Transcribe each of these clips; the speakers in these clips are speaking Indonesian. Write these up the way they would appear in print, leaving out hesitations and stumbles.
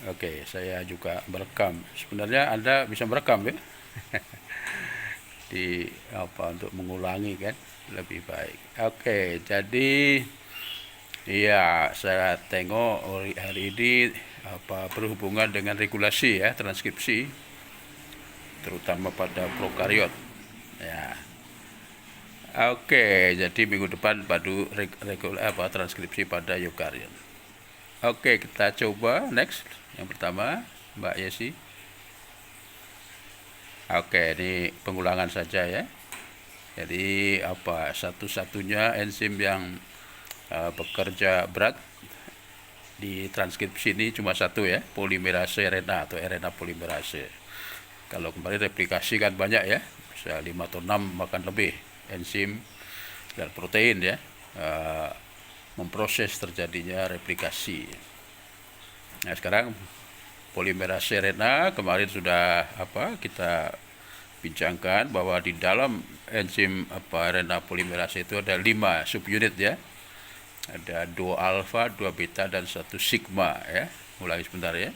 Oke, saya juga merekam. Sebenarnya Anda bisa merekam ya, di apa untuk mengulangi kan lebih baik. Oke, jadi iya saya tengok hari ini apa berhubungan dengan regulasi ya, transkripsi terutama pada prokariot. Ya. Oke, jadi minggu depan baru transkripsi pada eukariot. Oke, kita coba next. Yang pertama, Mbak Yesi. Oke, ini pengulangan saja ya. Jadi apa satu-satunya enzim yang bekerja berat di transkripsi ini cuma satu ya, polimerase RNA atau RNA polimerase. Kalau kemarin replikasi kan banyak ya, bisa 5 atau 6 bahkan lebih enzim dan protein ya, memproses terjadinya replikasi. Nah sekarang polimerase RNA kemarin sudah kita bincangkan bahwa di dalam enzim RNA polimerase itu ada 5 subunit ya. Ada 2 alfa, 2 beta dan 1 sigma ya. Ulangi sebentar ya.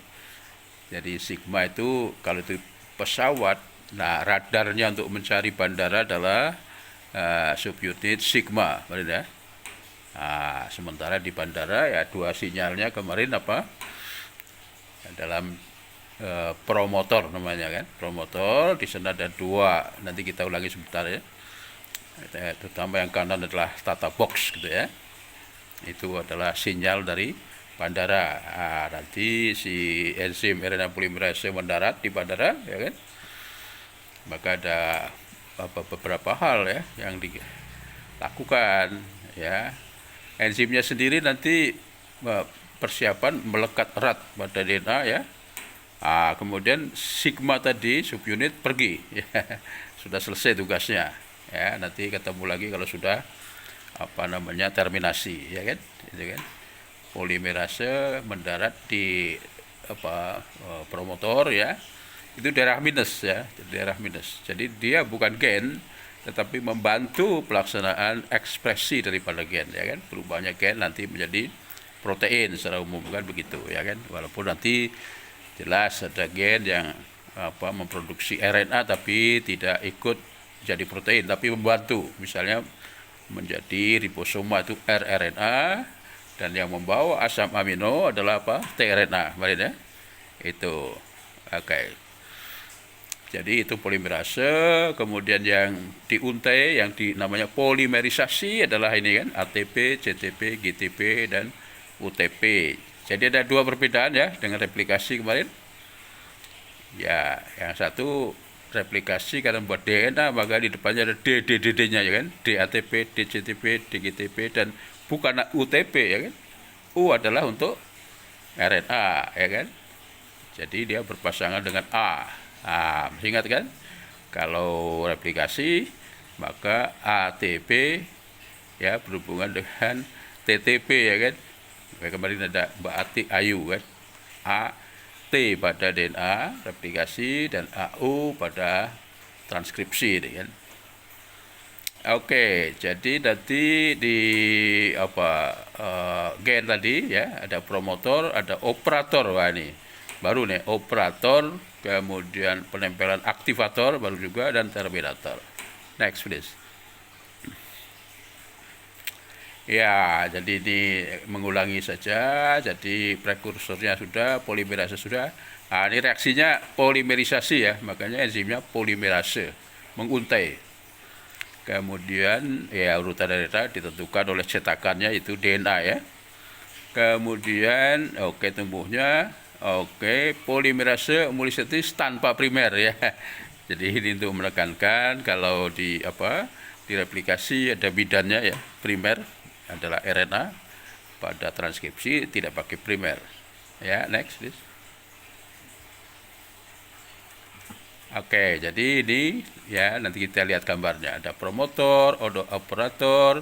Jadi sigma itu kalau itu pesawat, nah radarnya untuk mencari bandara adalah subunit sigma, ya. Nah, sementara di bandara ya 2 sinyalnya kemarin dalam promotor namanya kan, promotor di sana ada 2, nanti kita ulangi sebentar ya. Terutama yang kanan adalah tata box gitu ya, itu adalah sinyal dari bandara. Nah, nanti si enzim RNA polimerase mendarat di bandara ya kan, maka ada beberapa hal ya yang dilakukan ya. Enzimnya sendiri nanti persiapan melekat erat pada DNA ya. Kemudian sigma tadi subunit pergi ya. Sudah selesai tugasnya ya, nanti ketemu lagi kalau sudah terminasi ya kan, itu kan. Polimerase mendarat di promotor ya, itu daerah minus ya, daerah minus. Jadi dia bukan gen tetapi membantu pelaksanaan ekspresi daripada gen ya kan, perubahannya gen nanti menjadi protein secara umum kan begitu ya kan, walaupun nanti jelas ada gen yang memproduksi RNA tapi tidak ikut jadi protein tapi membantu, misalnya menjadi ribosoma itu rRNA, dan yang membawa asam amino adalah tRNA, ya. Itu oke. Jadi itu polimerase. Kemudian yang diuntai yang namanya polimerisasi adalah ini kan, ATP, CTP, GTP dan UTP. Jadi ada 2 perbedaan ya dengan replikasi kemarin. Ya, yang satu replikasi karena buat DNA maka di depannya ada DDD-nya ya kan, DATP, DCTP, DGTP dan bukan UTP ya kan. U adalah untuk RNA ya kan. Jadi dia berpasangan dengan A. Masih ingat kan? Kalau replikasi maka ATP ya berhubungan dengan TTP ya kan. Kemarin ada Mbak Ati Ayu kan. A T pada DNA replikasi dan AU pada transkripsi kan. Oke, jadi nanti di gen tadi ya ada promotor, ada operator. Wah ini baru nih, operator, kemudian penempelan aktivator baru juga, dan terminator. Next please. Ya, jadi ini mengulangi saja. Jadi prekursornya sudah, polimerase sudah. Ini reaksinya polimerisasi ya, makanya enzimnya polimerase, menguntai. Kemudian ya urutan DNA ditentukan oleh cetakannya itu DNA ya. Kemudian tumbuhnya polimerase multisentesis tanpa primer ya. Jadi ini untuk menekankan kalau di replikasi ada bidannya ya, primer adalah RNA, pada transkripsi tidak pakai primer. Ya, next please. Oke, jadi ini ya nanti kita lihat gambarnya. Ada promotor, ada operator,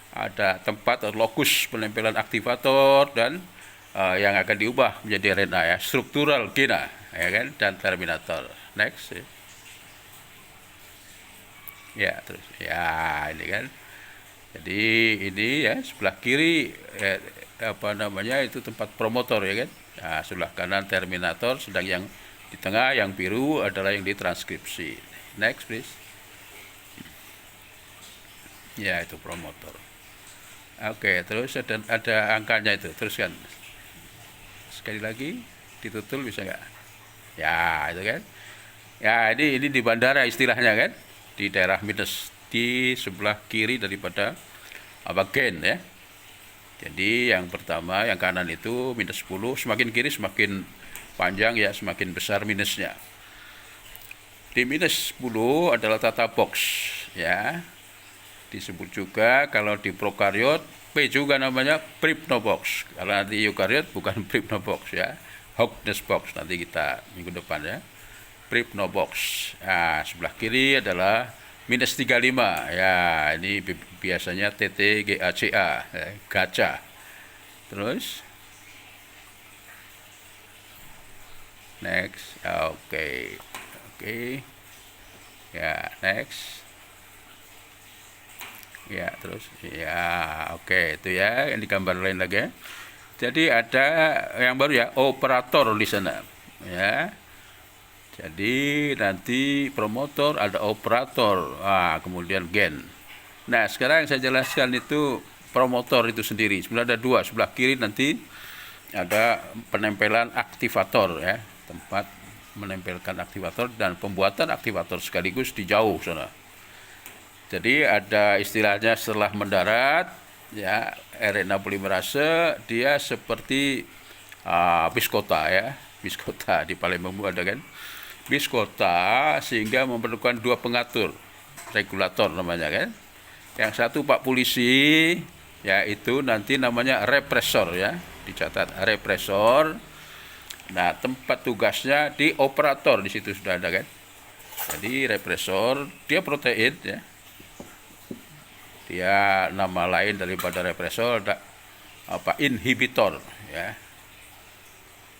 ada tempat atau lokus penempelan aktivator, dan yang akan diubah menjadi RNA ya, struktural gena ya kan, dan terminator. Next. Ya, terus ya ini kan. Jadi ini ya sebelah kiri itu tempat promotor ya kan. Nah, sebelah kanan terminator, sedang yang di tengah yang biru adalah yang ditranskripsi. Next please. Ya itu promotor. Oke, terus ada angkanya itu, teruskan. Sekali lagi ditutul bisa nggak? Ya itu kan. Ya ini di bandara istilahnya kan, di daerah minus di sebelah kiri daripada gen ya. Jadi yang pertama yang kanan itu minus 10, semakin kiri semakin panjang ya, semakin besar minusnya. Di minus 10 adalah tata box ya. Disebut juga kalau di prokariot P juga namanya Pripnobox. Kalau nanti eukariot bukan Pripnobox ya, Hogness box nanti kita minggu depan ya. Pripnobox. Nah, sebelah kiri adalah minus 35 ya, ini biasanya TTGACA ya, gacha. Terus next, oke. Ya next. Ya terus ya oke, itu ya yang di gambar lain lagi ya. Jadi ada yang baru ya, operator di sana ya. Jadi nanti promotor ada operator, kemudian gen. Nah sekarang yang saya jelaskan itu promotor itu sendiri. Sebenarnya ada dua, sebelah kiri nanti ada penempelan aktivator ya, tempat menempelkan aktivator dan pembuatan aktivator sekaligus di jauh sana. Jadi ada istilahnya setelah mendarat ya, RNA polimerase dia seperti biskota ya, biskota di Palembang ada kan, biskota, sehingga memerlukan dua pengatur, regulator namanya kan. Yang satu Pak Polisi, yaitu nanti namanya represor ya, dicatat represor. Nah tempat tugasnya di operator, di situ sudah ada kan. Jadi represor dia protein ya, dia nama lain daripada represor inhibitor ya,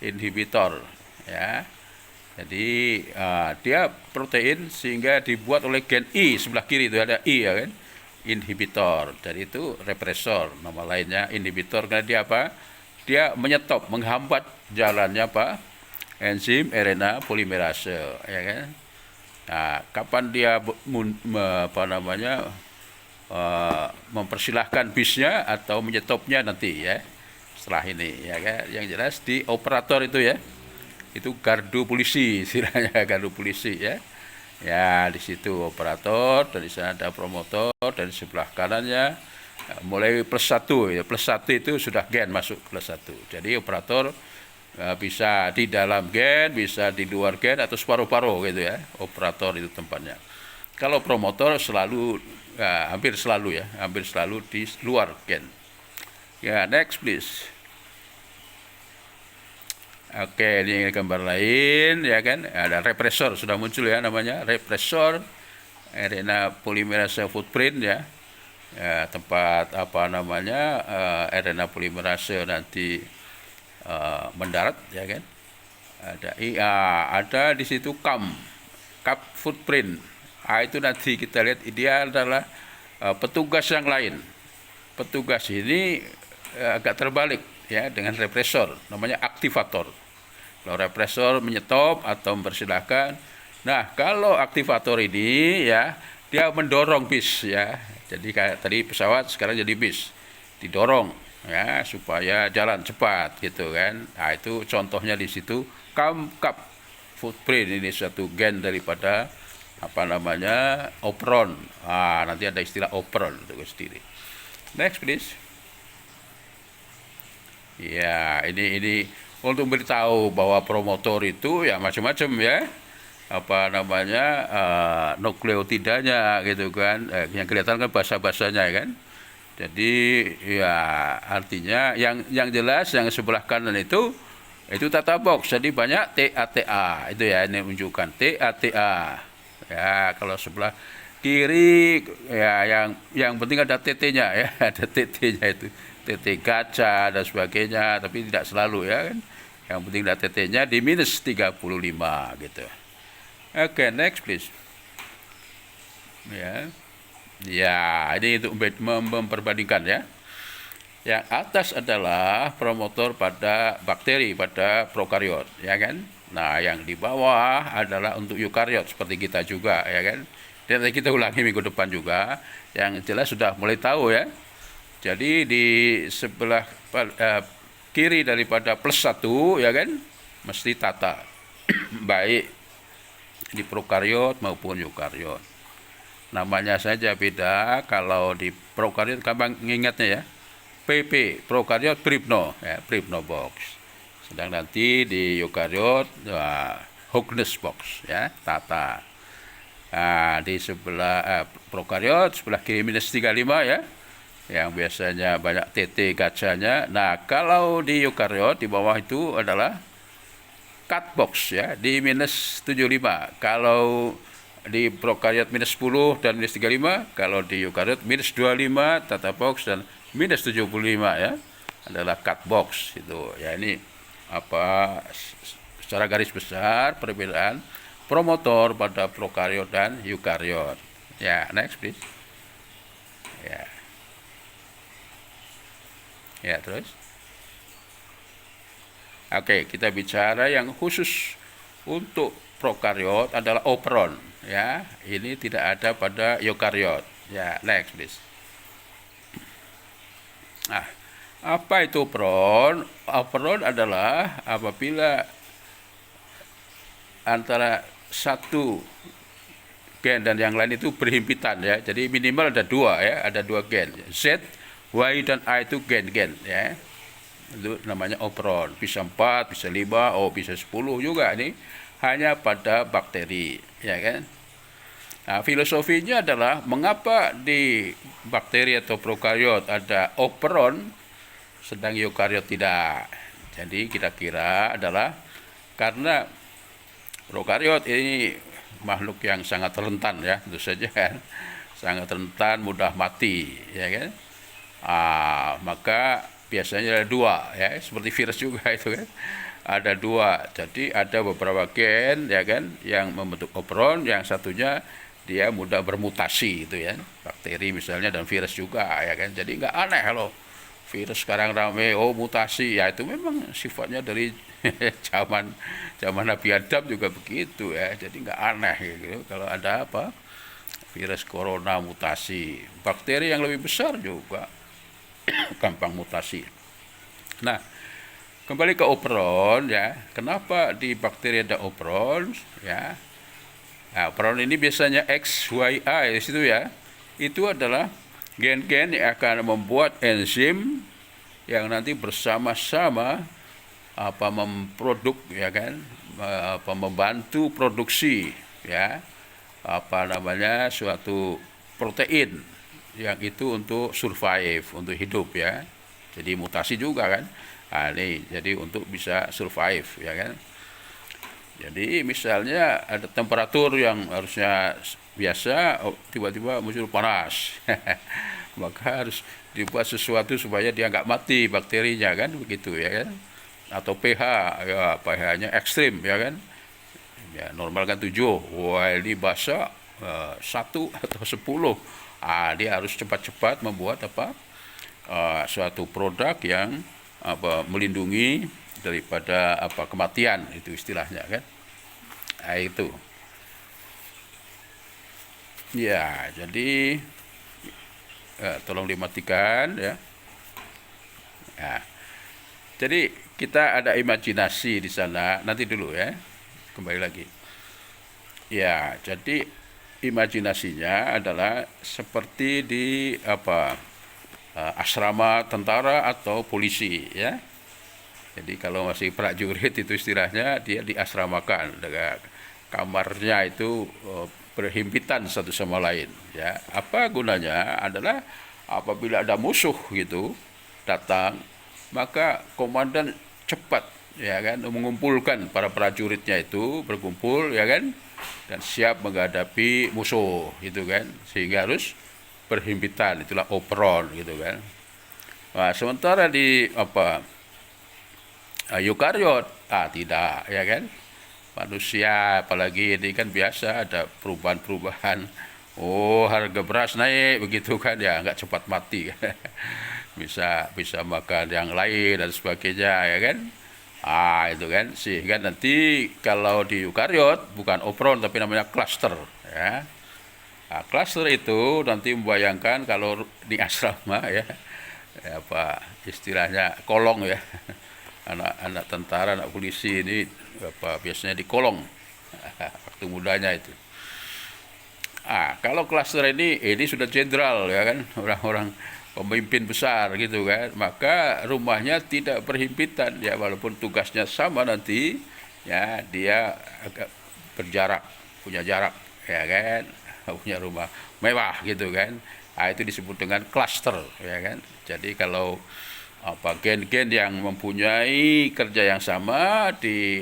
inhibitor ya. Jadi dia protein sehingga dibuat oleh gen I, sebelah kiri itu ada I ya kan, inhibitor. Jadi itu represor, nama lainnya inhibitor karena dia apa? Dia menyetop, menghambat jalannya apa? Enzim RNA polimerase ya kan. Nah, kapan dia mempersilahkan bisnya atau menyetopnya nanti ya, setelah ini ya kan. Yang jelas di operator itu ya, itu gardu polisi istilahnya, gardu polisi ya. Ya di situ operator, dari sana ada promotor, dan sebelah kanannya mulai +1 ya, +1 itu sudah gen masuk +1. Jadi operator bisa di dalam gen, bisa di luar gen atau separuh-paruh gitu ya. Operator itu tempatnya. Kalau promotor selalu hampir selalu di luar gen. Ya next please. Oke, ini gambar lain ya kan, ada represor sudah muncul ya, namanya represor RNA polimerase footprint ya. Tempat RNA polimerase nanti mendarat ya kan. Ada di situ cap footprint. Itu nanti kita lihat, dia adalah petugas yang lain. Petugas ini agak terbalik ya dengan represor, namanya aktivator. Kalau represor menyetop atau mempersilahkan. Nah, kalau aktivator ini ya, dia mendorong bis ya. Jadi kayak tadi pesawat, sekarang jadi bis. Didorong ya supaya jalan cepat gitu kan. Nah, itu contohnya di situ cap footprint, ini satu gen daripada operon. Nanti ada istilah operon itu sendiri. Next please. Ya, ini untuk beritahu bahwa promotor itu ya macam-macam ya, nukleotidanya gitu kan, yang kelihatan kan bahasa-bahasanya kan. Jadi ya artinya yang jelas yang sebelah kanan itu tata box, jadi banyak TATA itu ya, ini menunjukkan TATA ya. Kalau sebelah kiri ya yang penting ada TT-nya ya, ada TT-nya itu, TT gacha dan sebagainya, tapi tidak selalu ya kan. Yang penting ada TT-nya di minus 35 gitu. Oke, next please. Ya. Ya, ini untuk memperbandingkan ya. Yang atas adalah promotor pada bakteri, pada prokariot, ya kan? Nah, yang di bawah adalah untuk eukariot seperti kita juga, ya kan? Dan nanti kita ulangi minggu depan juga. Yang jelas sudah mulai tahu ya. Jadi di sebelah kiri daripada plus 1, ya kan? Mesti tata. Baik di prokariot maupun eukariot. Namanya saja beda. Kalau di prokariot gampang ngingatnya ya. PP prokariot Pribno ya, Pribno box. Sedang nanti di eukariot Hogness box ya, Tata. Nah, di sebelah prokariot sebelah kiri -35 ya, yang biasanya banyak TT gacanya. Nah, kalau di eukariot di bawah itu adalah cut box ya, di -75. Kalau di prokariot -10 dan -35, kalau di eukariot -25 tata box dan -75 ya adalah cut box itu ya. Ini apa secara garis besar perbedaan promotor pada prokariot dan eukariot. Ya, next please. Ya. Ya, terus. Oke, kita bicara yang khusus untuk prokariot adalah operon ya. Ini tidak ada pada eukariot. Ya, next please. Nah, apa itu operon? Operon adalah apabila antara satu gen dan yang lain itu berhimpitan ya. Jadi minimal ada dua ya, ada dua gen. Z, Y dan A itu gen-gen ya. Itu namanya operon. Bisa 4, bisa 5, bisa 10 juga ini hanya pada bakteri, ya kan? Nah, filosofinya adalah mengapa di bakteri atau prokariot ada operon sedang eukariot tidak. Jadi kita kira adalah karena prokariot ini makhluk yang sangat rentan ya, tentu saja kan. Sangat rentan, mudah mati, ya kan? Maka biasanya ada dua ya, seperti virus juga itu kan. Ada dua. Jadi ada beberapa gen ya kan yang membentuk operon, yang satunya dia mudah bermutasi itu ya. Bakteri misalnya dan virus juga ya kan. Jadi nggak aneh kalau virus sekarang rame mutasi ya, itu memang sifatnya dari zaman Nabi Adam juga begitu ya. Jadi nggak aneh gitu kalau ada apa virus corona mutasi. Bakteri yang lebih besar juga gampang mutasi. Nah, kembali ke operon ya. Kenapa di bakteri ada operon ya? Nah, operon ini biasanya X, Y, A di situ ya. Itu adalah gen-gen yang akan membuat enzim yang nanti bersama-sama memproduk ya kan, membantu produksi ya suatu protein yang itu untuk survive, untuk hidup ya. Jadi mutasi juga kan. Ini jadi untuk bisa survive ya kan. Jadi misalnya ada temperatur yang harusnya biasa, tiba-tiba muncul panas. Maka harus dibuat sesuatu supaya dia nggak mati bakterinya kan, begitu ya kan. Atau pH, ya pH-nya ekstrim ya kan. Ya normal kan 7, wah ini basah 1 atau 10. Dia harus cepat-cepat membuat suatu produk yang melindungi daripada kematian, itu istilahnya kan. Nah, itu ya. Jadi tolong dimatikan ya. Nah, jadi kita ada imajinasi di sana, nanti dulu ya, kembali lagi ya. Jadi imajinasinya adalah seperti di asrama tentara atau polisi ya. Jadi kalau masih prajurit itu istilahnya dia diasramakan, dengan kamarnya itu berhimpitan satu sama lain ya. Apa gunanya adalah apabila ada musuh gitu datang, maka komandan cepat ya kan mengumpulkan para prajuritnya itu berkumpul ya kan, dan siap menghadapi musuh gitu kan, sehingga harus berhimpitan, itulah operon gitu kan. Nah, sementara di eukariot tidak ya kan. Manusia apalagi ini kan biasa ada perubahan-perubahan Oh, harga beras naik begitu kan ya, nggak cepat mati. bisa bisa makan yang lain dan sebagainya ya kan. Itu kan sehingga nanti kalau di eukariot bukan opron tapi namanya cluster ya. Cluster itu nanti membayangkan kalau di asrama ya, apa istilahnya kolong ya. Anak-anak tentara, anak polisi ini apa biasanya di kolong waktu mudanya itu. Kalau klaster ini sudah jenderal ya kan, orang-orang pemimpin besar gitu kan, maka rumahnya tidak berhimpitan ya, walaupun tugasnya sama nanti ya, dia agak berjarak, punya jarak ya kan, punya rumah mewah gitu kan. Itu disebut dengan klaster ya kan. Jadi kalau gen-gen yang mempunyai kerja yang sama di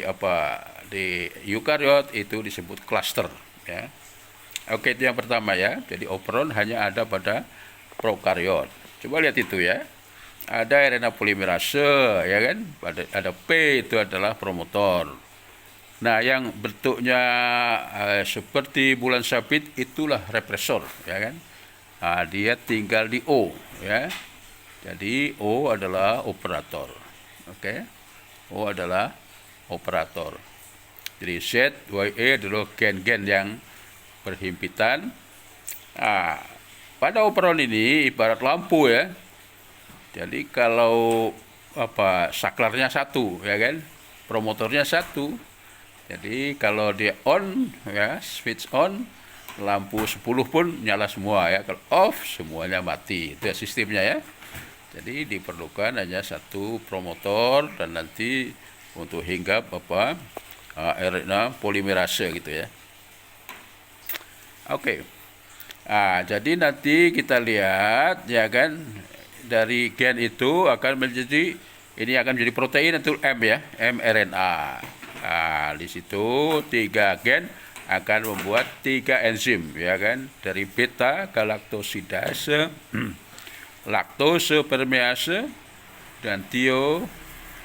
eukariot itu disebut klaster ya. Oke, itu yang pertama ya. Jadi opron hanya ada pada prokariot. Coba lihat itu ya. Ada RNA polimerase ya kan. Ada P, itu adalah promotor. Nah, yang bentuknya seperti bulan sabit itulah represor ya kan. Dia tinggal di O ya. Jadi O adalah operator. Oke. O adalah operator. Jadi Z, YE adalah gen-gen yang berhimpitan. Pada opron ini ibarat lampu ya. Jadi kalau saklarnya satu ya kan, promotornya satu. Jadi kalau dia on ya, switch on, lampu 10 pun nyala semua ya. Kalau off semuanya mati. Itu ya sistemnya ya. Jadi diperlukan hanya satu promotor dan nanti untuk hinggap RNA polimerase gitu ya. Oke. Jadi nanti kita lihat ya kan, dari gen itu akan menjadi protein atau M ya, mRNA. Di situ 3 gen akan membuat 3 enzim ya kan, dari beta galaktosidase, laktose permease, dan tio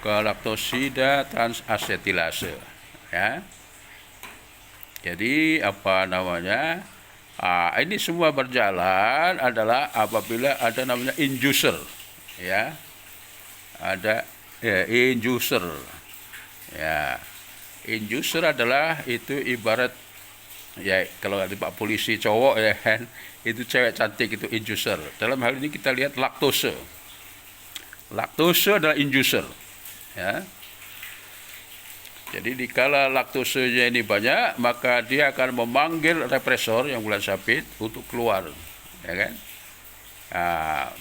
galaktosida transasetilase ya. Jadi ini semua berjalan adalah apabila ada namanya inducer ya. Ada inducer ya. Inducer adalah itu ibarat ya, kalau ada Pak polisi cowok ya kan, itu cewek cantik itu inducer. Dalam hal ini kita lihat laktose. Laktose adalah inducer ya. Jadi dikala laktosenya ini banyak, maka dia akan memanggil represor yang bulan sabit untuk keluar, ya kan?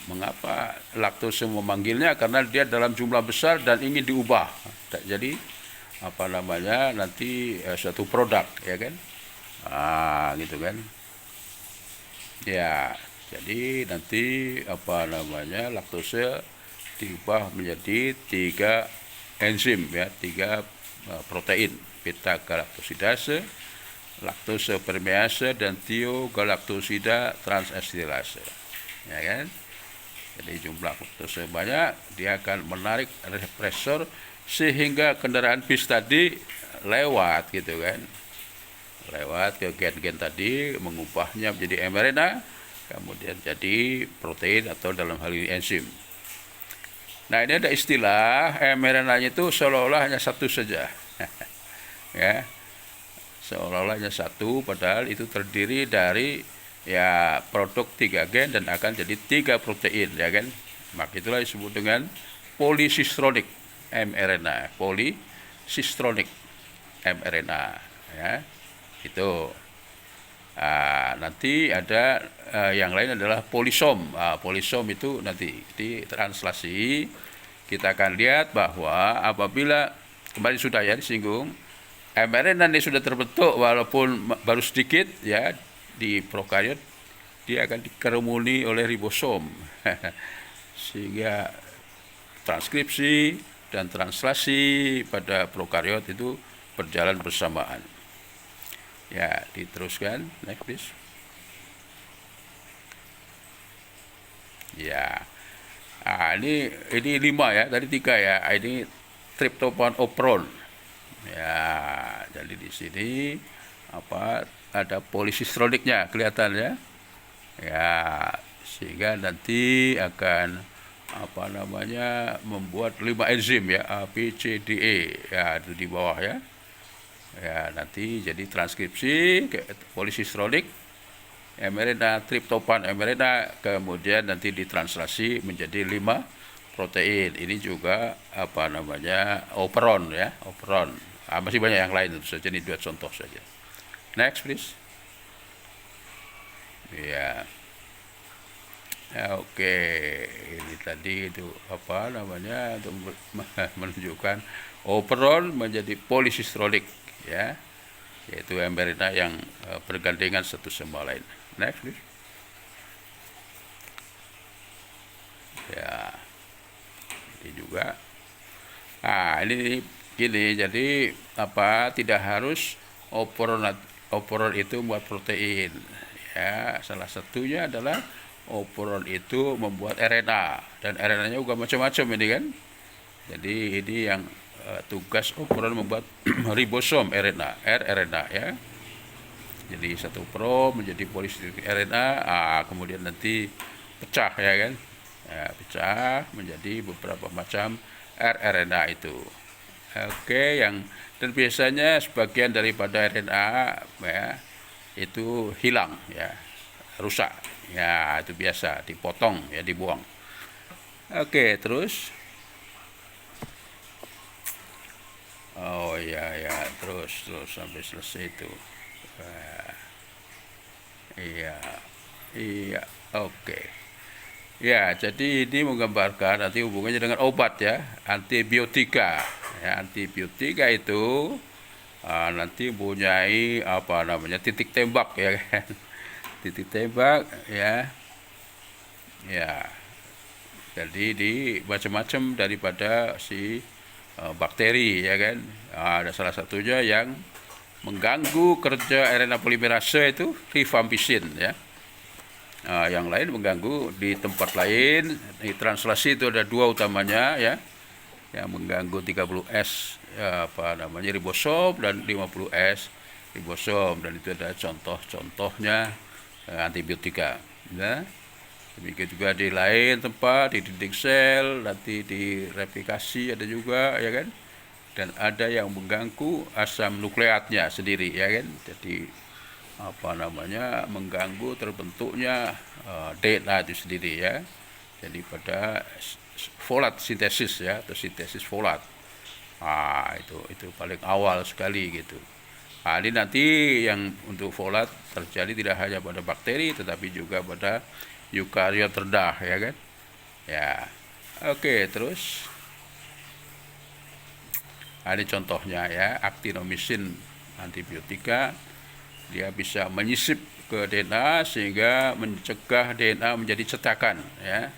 Mengapa laktose memanggilnya? Karena dia dalam jumlah besar dan ingin diubah. Jadi nanti suatu produk, ya kan? Gitu kan? Ya, jadi nanti laktose diubah menjadi 3 enzim ya, 3 protein, beta galaktosidase, laktose permease, dan tio galaktosida transacetilase ya kan. Jadi jumlah laktose banyak, dia akan menarik represor sehingga kendaraan bis tadi lewat gitu kan, lewat ke gen-gen tadi, mengubahnya menjadi mRNA, kemudian jadi protein atau dalam hal ini enzim. Nah, ini ada istilah mRNA-nya itu seolah-olah hanya satu saja. Ya. Seolah-olah hanya satu, padahal itu terdiri dari ya produk 3 gen dan akan jadi 3 protein ya kan. Maka itulah disebut dengan polisistronic mRNA, polisistronic mRNA ya. Itu. Nanti ada yang lain adalah polisom. Polisom itu nanti di translasi kita akan lihat bahwa apabila kemarin sudah ya disinggung, mRNA ini sudah terbentuk walaupun baru sedikit ya di prokariot, dia akan dikerumuni oleh ribosom sehingga transkripsi dan translasi pada prokariot itu berjalan bersamaan. Ya, diteruskan. Next please. Ya. Ini 5 ya, tadi 3 ya. Ini tryptophan opron. Ya, jadi di sini ada polisistoliknya kelihatan ya. Ya, sehingga nanti akan membuat 5 enzim ya, A, B, C, D, E ya, itu di bawah ya. Ya, nanti jadi transkripsi ke polisistolik mRNA, triptofan mRNA, kemudian nanti ditranslasi menjadi 5 protein. Ini juga operon ya, operon. Masih banyak yang lain tentu saja, ini 2 contoh saja. Next please. Ya. Oke, ini tadi itu untuk menunjukkan operon menjadi polisistolik ya, yaitu mRNA yang bergandengan satu sama lain. Next please. Ya, ini juga. Ini gini, jadi tidak harus operon itu membuat protein ya. Salah satunya adalah operon itu membuat RNA, dan RNA-nya juga macam-macam ini kan. Jadi ini yang tugas operon membuat ribosom RNA, rRNA ya. Jadi satu operon menjadi polisistolik RNA, kemudian nanti pecah ya kan. Ya, pecah menjadi beberapa macam rRNA itu. Oke, dan biasanya sebagian daripada RNA ya, itu hilang ya, rusak ya, itu biasa dipotong ya, dibuang. Oke, terus terus sampai selesai itu. Oke ya, jadi ini menggambarkan nanti hubungannya dengan obat ya, antibiotika ya. Antibiotika itu nanti mempunyai titik tembak ya kan. Titik tembak ya. Jadi di macam-macam daripada si bakteri ya kan. Ada salah satunya yang mengganggu kerja RNA polimerase itu rifampicin ya. Yang lain mengganggu di tempat lain. Di translasi itu ada 2 utamanya ya, yang mengganggu 30S ribosom dan 50S ribosom, dan itu ada contoh-contohnya antibiotika ya. Demikian juga di lain tempat, di dinding sel, nanti di replikasi ada juga ya kan. Dan ada yang mengganggu asam nukleatnya sendiri ya kan. Jadi mengganggu terbentuknya DNA itu sendiri ya. Jadi pada folat sintesis ya, atau sintesis folat. Itu paling awal sekali gitu. Ini nanti yang untuk folat terjadi tidak hanya pada bakteri tetapi juga pada eukariot rendah ya kan. Ya. Oke, terus ini contohnya ya, actinomycin antibiotika. Dia bisa menyisip ke DNA sehingga mencegah DNA menjadi cetakan ya.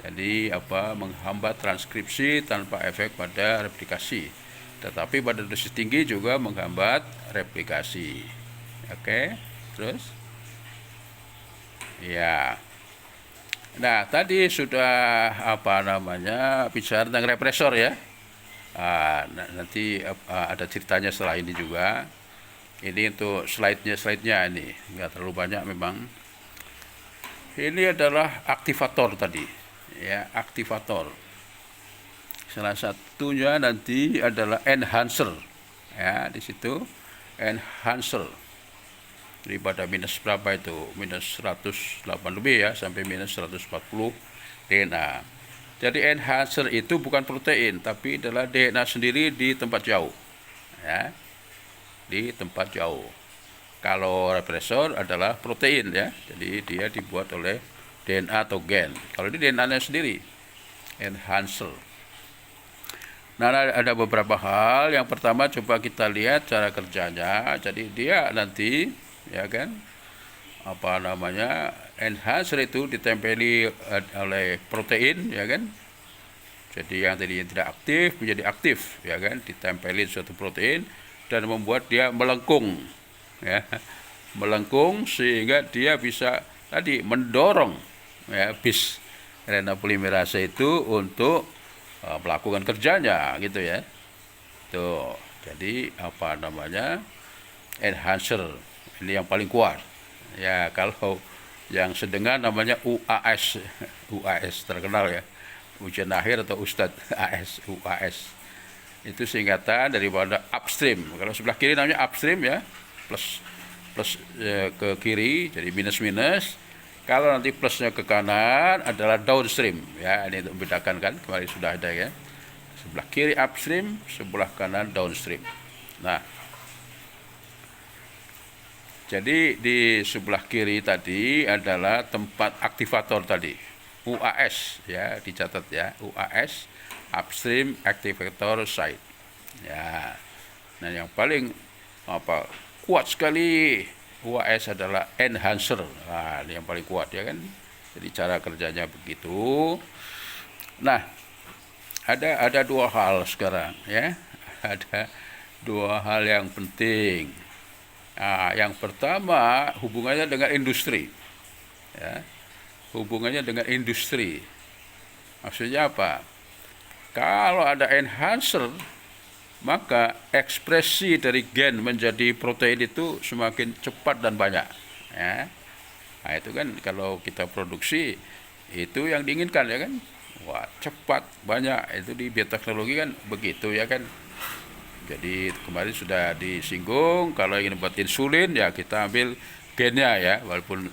Jadi menghambat transkripsi tanpa efek pada replikasi. Tetapi pada dosis tinggi juga menghambat replikasi. Oke, terus ya. Nah, tadi sudah bicara tentang represor ya. Nanti ada ceritanya setelah ini juga. Ini untuk slide-nya ini nggak terlalu banyak memang. Ini adalah aktivator tadi ya, aktivator. Salah satunya nanti adalah enhancer ya, di situ enhancer. Daripada minus berapa itu, minus 108 lebih ya, sampai minus 140 DNA. Jadi enhancer itu bukan protein, tapi adalah DNA sendiri di tempat jauh ya, di tempat jauh. Kalau represor adalah protein ya, jadi dia dibuat oleh DNA atau gen. Kalau ini DNA-nya sendiri, enhancer. Nah, ada beberapa hal. Yang pertama coba kita lihat cara kerjanya. Jadi dia nanti ya kan, enhancer itu ditempeli oleh protein ya kan. Jadi yang tadinya tidak aktif menjadi aktif ya kan, ditempeli suatu protein dan membuat dia melengkung ya, melengkung sehingga dia bisa tadi mendorong ya bis RNA polimerase itu untuk melakukan kerjanya gitu ya. Tuh, jadi enhancer Ini yang paling kuat. Ya, kalau yang sedengan namanya UAS. UAS terkenal ya. Ujian akhir atau Ustadz AS, UAS. Itu singkatan daripada upstream. Kalau sebelah kiri namanya upstream ya, plus plus ke kiri jadi minus minus. Kalau nanti plusnya ke kanan adalah downstream ya. Ini untuk membedakan kan, kemarin sudah ada ya. Sebelah kiri upstream, sebelah kanan downstream. Nah, jadi di sebelah kiri tadi adalah tempat aktivator tadi, UAS ya, dicatat ya, UAS, upstream activator site. Ya. Nah, yang paling kuat sekali UAS adalah enhancer. Nah, ini yang paling kuat ya kan. Jadi cara kerjanya begitu. Nah, ada dua hal sekarang ya. Ada dua hal yang penting. Nah, yang pertama hubungannya dengan industri. Ya. Hubungannya dengan industri. Maksudnya apa? Kalau ada enhancer, maka ekspresi dari gen menjadi protein itu semakin cepat dan banyak. Ya. Nah, itu kan kalau kita produksi itu yang diinginkan ya kan. Wah, cepat, banyak. Itu di bioteknologi kan begitu ya kan. Jadi kemarin sudah disinggung, kalau ingin buat insulin ya kita ambil gennya ya, walaupun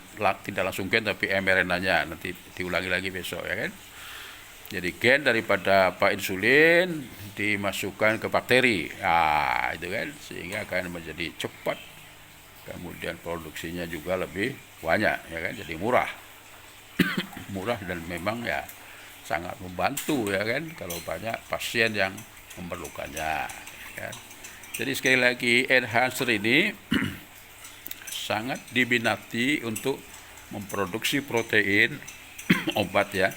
tidak langsung gen tapi mRNA-nya, nanti diulangi lagi besok ya kan. Jadi gen daripada insulin dimasukkan ke bakteri, itu kan, sehingga akan menjadi cepat, kemudian produksinya juga lebih banyak ya kan, jadi murah. Murah dan memang ya sangat membantu ya kan, kalau banyak pasien yang memerlukannya. Ya. Jadi sekali lagi enhancer ini sangat diminati untuk memproduksi protein obat ya,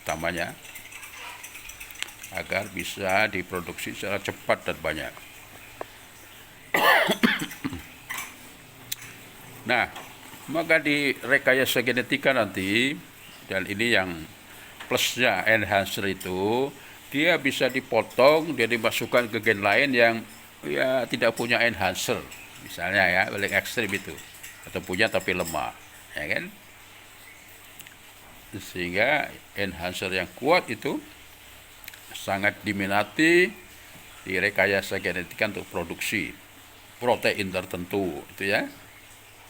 utamanya agar bisa diproduksi secara cepat dan banyak. Nah, maka di rekayasa genetika nanti, dan ini yang plusnya enhancer itu, dia bisa dipotong, dia dimasukkan ke gen lain yang ya tidak punya enhancer, misalnya ya, paling ekstrim itu, atau punya tapi lemah, ya kan? Sehingga enhancer yang kuat itu sangat diminati di rekayasa genetika untuk produksi protein tertentu, itu ya.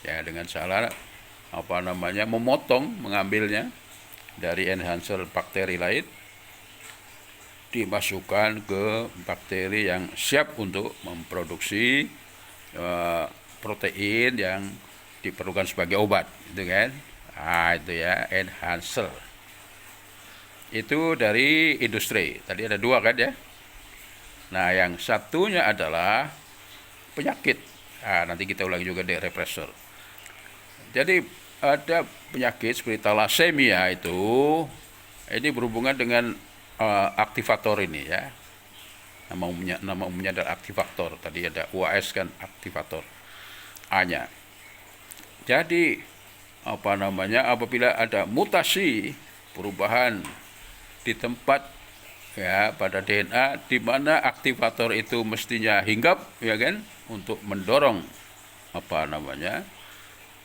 Ya, dengan cara mengambilnya dari enhancer bakteri lain, dimasukkan ke bakteri yang siap untuk memproduksi protein yang diperlukan sebagai obat, itu kan. Itu ya, enhancer. Itu dari industri. Tadi ada dua kan ya. Nah, yang satunya adalah penyakit. Nanti kita ulangi juga di repressor. Jadi ada penyakit seperti thalassemia itu, ini berhubungan dengan aktivator ini ya. Nama umumnya adalah aktivator. Tadi ada UAS kan, aktivator A-nya. Jadi apabila ada mutasi, perubahan di tempat ya pada DNA di mana aktivator itu mestinya hinggap ya kan, untuk mendorong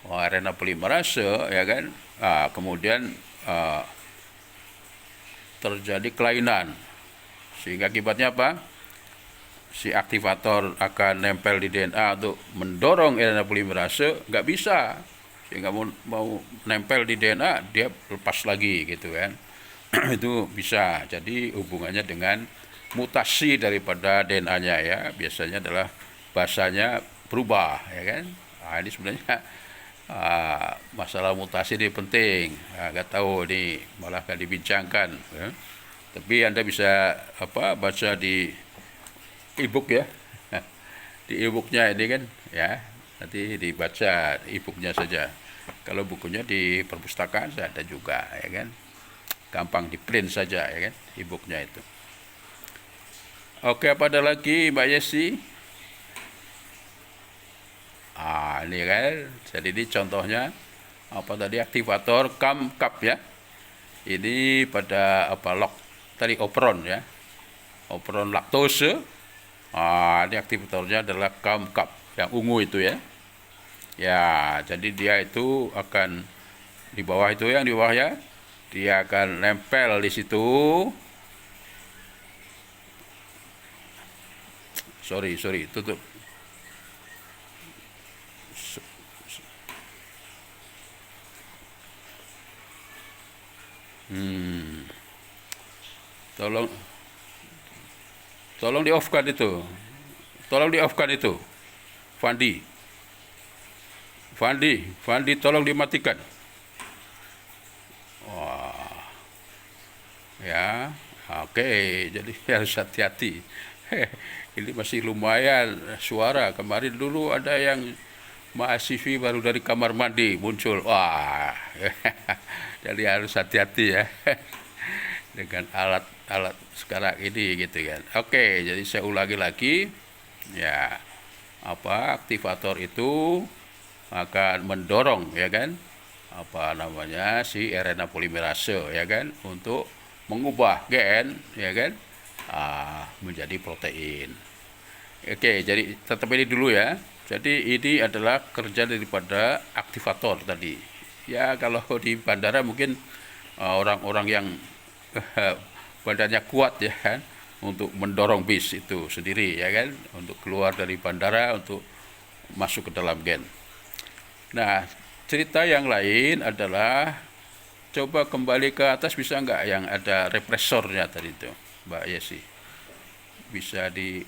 RNA polimerase ya kan. Kemudian terjadi kelainan, sehingga akibatnya apa? Si aktivator akan nempel di DNA untuk mendorong RNA polimerase, nggak bisa, sehingga mau nempel di DNA dia lepas lagi gitu kan. Itu bisa jadi hubungannya dengan mutasi daripada DNA-nya ya, biasanya adalah bahasanya berubah ya kan. Ini sebenarnya masalah mutasi ini penting, nggak tahu ini malah nggak dibincangkan ya. Tapi Anda bisa baca di e-book ya, di e-booknya ini kan ya, nanti dibaca e-booknya saja. Kalau bukunya di perpustakaan saya ada juga ya kan, gampang di print saja ya kan e-booknya itu. Oke, apa ada lagi Mbak Yesi? Ini kan, jadi ini contohnya aktivator CAM-CAP ya. Ini pada tadi operon ya, operon laktose. Ini aktivatornya adalah CAM-CAP yang ungu itu ya. Ya, jadi dia itu akan di bawah itu, yang di bawah ya, dia akan nempel di situ. Sorry, tutup. Tolong tolong di off kan itu. Tolong di off kan itu. Fandi. Fandi tolong dimatikan. Ya. Oke, jadi harus hati-hati. Ini masih lumayan suara. Kemarin dulu ada yang mahasiswi baru dari kamar mandi muncul. Wah. Jadi harus hati-hati ya. Dengan alat-alat sekarang ini gitu kan. Oke, jadi saya ulangi lagi. Ya, aktivator itu akan mendorong ya kan, si RNA polimerase ya kan, untuk mengubah gen ya kan, menjadi protein. Oke, jadi tetap ini dulu ya. Jadi ini adalah kerja daripada aktivator tadi. Ya, kalau di bandara mungkin orang-orang yang badannya kuat ya kan, untuk mendorong bis itu sendiri ya kan, untuk keluar dari bandara untuk masuk ke dalam gen. Nah, cerita yang lain adalah coba kembali ke atas, bisa nggak yang ada represornya tadi itu, Mbak Yesi? Bisa di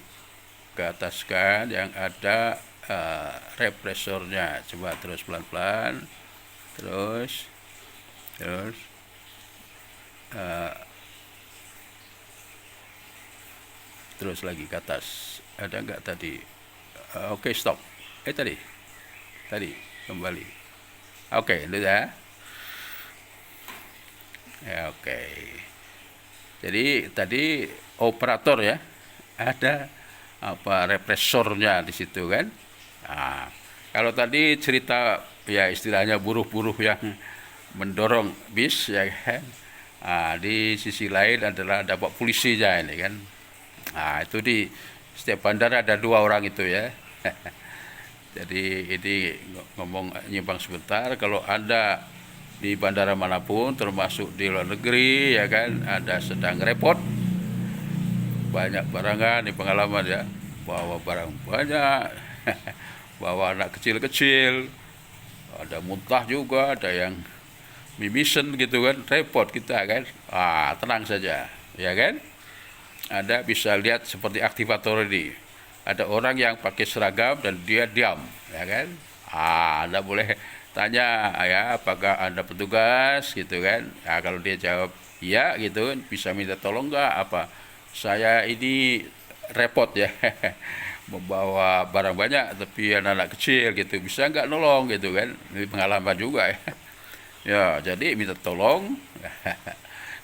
ke atas kan yang ada represornya. Coba terus pelan-pelan, terus terus lagi ke atas. Ada nggak tadi? Oke, stop. Tadi kembali. Oke, itu ya. Ya, oke. Jadi tadi operator ya, ada represornya di situ kan. Nah, kalau tadi cerita ya istilahnya buruh-buruh yang mendorong bis ya kan. Di sisi lain adalah ada Pak polisinya ini kan. Itu di setiap bandara ada 2 orang itu ya. Jadi ini ngomong nyimpang sebentar, kalau Anda di bandara manapun termasuk di luar negeri ya kan, ada sedang repot banyak barangan, di pengalaman ya, bawa barang banyak, bawa anak kecil-kecil, ada muntah juga, ada yang mimisen gitu kan, repot kita kan. Tenang saja ya kan. Anda bisa lihat seperti aktivator ini, ada orang yang pakai seragam dan dia diam ya kan. Anda boleh tanya ya, apakah Anda petugas gitu kan. Kalau dia jawab iya gitu, bisa minta tolong nggak, saya ini repot ya membawa barang banyak tapi anak-anak kecil gitu, bisa nggak nolong gitu kan. Ini pengalaman juga ya. Ya, jadi minta tolong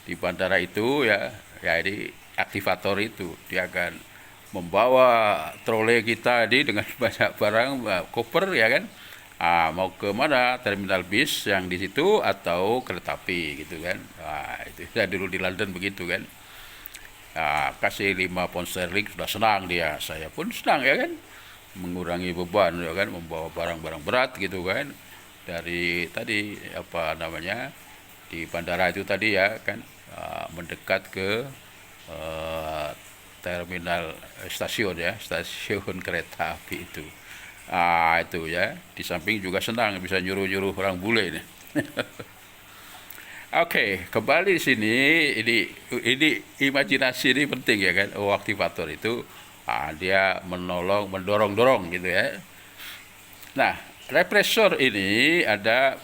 di bandara itu ya ini aktivator itu dia akan membawa trole kita ini dengan banyak barang, koper ya kan. Mau ke mana, terminal bis yang di situ atau kereta api gitu kan. Itu saya dulu di London begitu kan. Kasih 5 pound sterling sudah senang dia, saya pun senang ya kan, mengurangi beban ya kan, membawa barang-barang berat gitu kan, dari tadi di bandara itu tadi ya kan, mendekat ke terminal stasiun kereta api itu. Itu ya, di samping juga senang bisa nyuruh-nyuruh orang bule ini. Oke, kembali di sini, ini imajinasi ini penting ya kan. Aktivator itu dia mendorong gitu ya. Nah, represor ini ada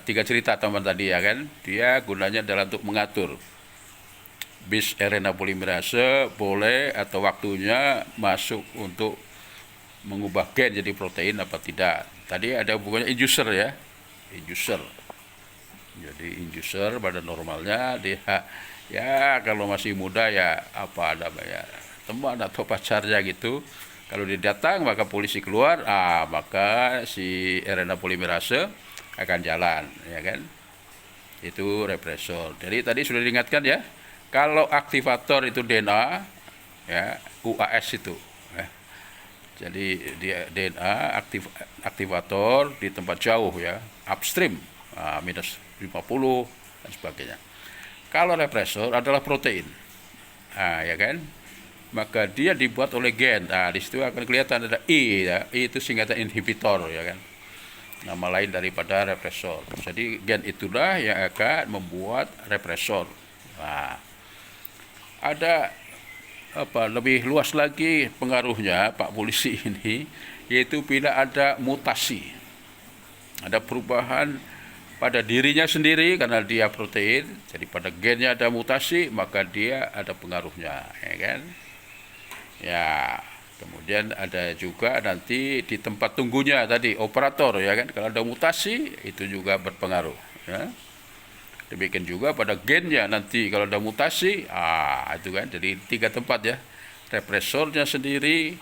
tiga cerita teman tadi ya kan. Dia gunanya adalah untuk mengatur bis RNA polimerase boleh atau waktunya masuk untuk mengubah gen jadi protein apa tidak. Tadi ada hubungannya inducer ya. Jadi inducer pada normalnya dia ya kalau masih muda ya teman atau pacarnya gitu. Kalau dia datang maka polisi keluar, maka si RNA polimerase akan jalan ya kan. Itu represor. Jadi tadi sudah diingatkan ya. Kalau aktivator itu DNA ya, UAS itu. Jadi dia DNA aktivator di tempat jauh ya, upstream minus 50 dan sebagainya. Kalau represor adalah protein, ya kan? Maka dia dibuat oleh gen. Nah, di situ akan kelihatan ada I ya. I itu singkatan inhibitor ya kan. Nama lain daripada represor. Jadi gen itulah yang akan membuat represor. Nah, ada lebih luas lagi pengaruhnya Pak Polisi ini, yaitu bila ada mutasi, ada perubahan pada dirinya sendiri karena dia protein, jadi pada gennya ada mutasi, maka dia ada pengaruhnya, ya kan? Ya, kemudian ada juga nanti di tempat tunggunya tadi operator, ya kan? Kalau ada mutasi itu juga berpengaruh, ya. Demikian juga pada gennya nanti kalau ada mutasi, itu kan jadi 3 tempat ya. Represornya sendiri,